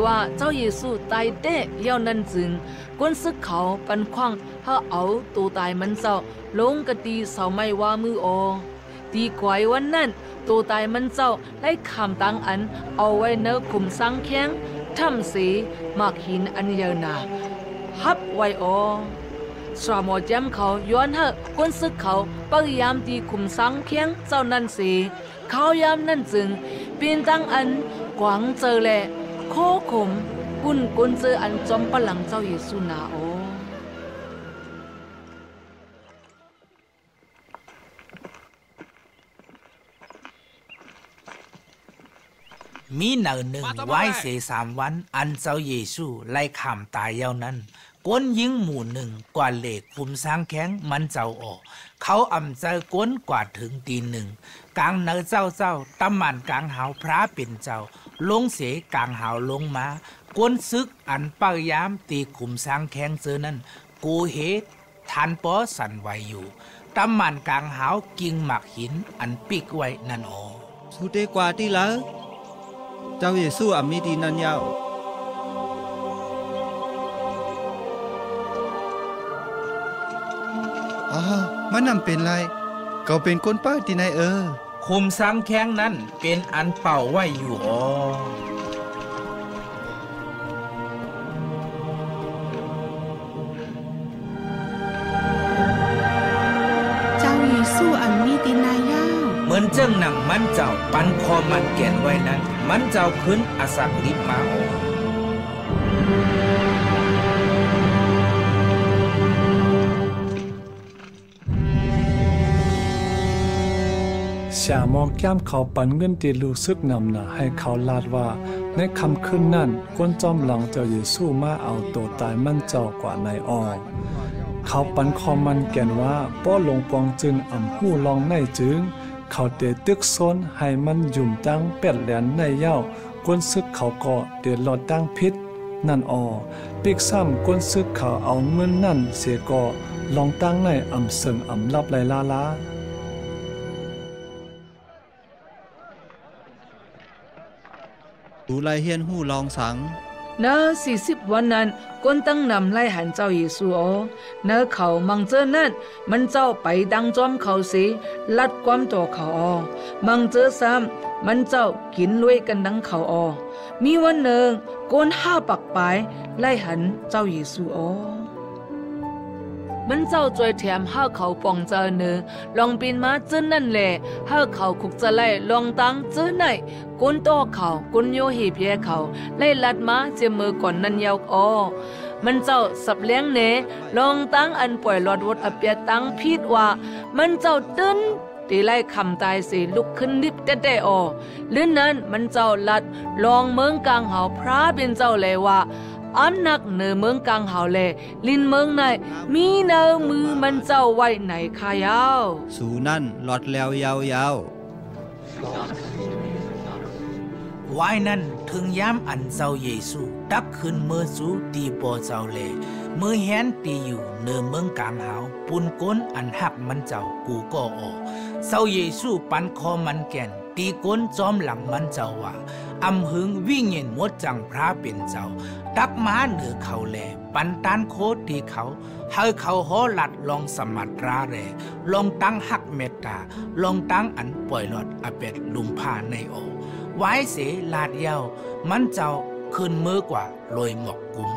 ว่าเจ้าเยซูตายเด้เย้านั้นจึงกวนซึกเขาปันคว้างเฮาเอาตัวตายมันเจ้าลงกะตีเสาไม้ว่ามืออตีกวยวันนั้นตัวตายมันเจ้าไล่คำตังอันเอาไว้เนื้อคุมสังแข็งทำสีมากหินอันเยานาฮับไว้สวมอจำเขาย้อนเฮกวนซึกเขาพยายามตีคุมสังแข็งเจ้านั้นสีเขายามนั่นจึงปีนตั้งอันกวางเจอแหละโคขมกุนเจออันจอมปลังเจ้าเยซูนามีหนึ่งไว้เสีย3 วันอันเจ้าเยซูไล่ขามตายเย้านั้นก้นยิงหมู่หนึ่งกว่าเหล็กคุมสร้างแข็งมันเจ้าออกเขาอ่ำเจอก้นกว่าถึงตี 1กลางเนื้อเจ้าตำมันกลางหาวพระเป็นเจ้าลงเสกลางหาวลงมาก้นซึกอันเป้ายามตีคุมสร้างแข็งเจอนั้นกูเฮทันปอสันไหวอยู่ตำมันกลางหาวกิ่งหมักหินอันปิกไว้นั่นสุดกว่าที่แล้วเจ้าเยซูอามีดีนันยาวมันนำเป็นไรเขาเป็นคนป้าที่ไหนคุมสังแข้งนั้นเป็นอันเป่าไว้อยู่เจ้าเยซูอามีดีนายาวเหมือนเจ้าหนังมันเจ้าปันคอมันแก่นไว้นั้นมันเจ้าขึ้นอาศักลิบมาชามองแก้มเขาปันเงินตีลูซึกนำหนาให้เขาลาดว่าในคำขึ้นนั้นกวนจอมหลังเจ้าเยซูมาเอาตัวตายมันเจ้ากว่าในเขาปันคอมันแก่นว่าป้อลงปองจึงอ่ำหู้ลองในจึงเขาเตะตึกซนให้มันยุ่มตั้งเป็ดแหลนในเย้ากวนซึกเขาก็เตะหลอดตั้งพิษนั่นปิกซ้ำกวนซึกเขาเอาเงินนั่นเสียก็ลองตั้งในอ่ำเสิงอ่ำลับไหลลาดูไลเฮียนหู้ลองสังเนื้อ40 วันนั้นก้นตั้งนำไล่หันเจ้าเยซูเนื้อเขามังเจอนั่นมันเจ้าไปดังจอมเขาสิลัดความตัวเขามังเจอซ้ำมันเจ้ากินลุยกันดังเขามีวันหนึ่งก้น5 ปักปลายไล่หันเจ้าเยซูมันเจ้าจวยแถมห้าเขาปองเจอเนื้อลองปีนมาเจอนั่นแหละห้าเขาคุกจะไล่ลองตั้งเจอไหนกุนโตเขากุนโยหีเพียเขาไล่ลัดมาเจมือก่อนนั่นยาวมันเจ้าสับเลี้ยงเนลองตั้งอันป่วยหลอดวดอเปียตั้งพิดว่ามันเจ้าตื้นตีไล่คำตายสีลุกขึ้นดิบแต่หรือนั้นมันเจ้าลัดลองเมืองกลางหาวพระเป็นเจ้าเลยว่าอันนักเนือเมืองกลางหาวเลลินเมืองไหนมีเนือมือมันเจ้าไว้ไหนขายาวสู่นั่นหลอดแล้วยาวไว้นั้นถึงย้ำอันเจ้าเยซูตักขึ้นเมื่อสูตีปอเจ้าเลเมื่อแหนตีอยู่เนือเมืองกลางหาวปุ่นก้นอันหักมันเจ้ากูก็เจ้าเยซูปันคอมันแก่นตีก้นจอมหลังมันเจ้าว่าอำหึงวิ่งเงินหมดจังพระเป็นเจ้าตักม้าเหนือเขาแลปันตานโคตีเขาให้เขาหอหลัดลองสมัตราแรลองตั้งหักเมตตาลองตั้งอันปล่อยหลอดอเป็ดลุมผ้าในไว้เสลาดเย้ามันเจ้าขึ้นมือกว่าลอยหมอกกุม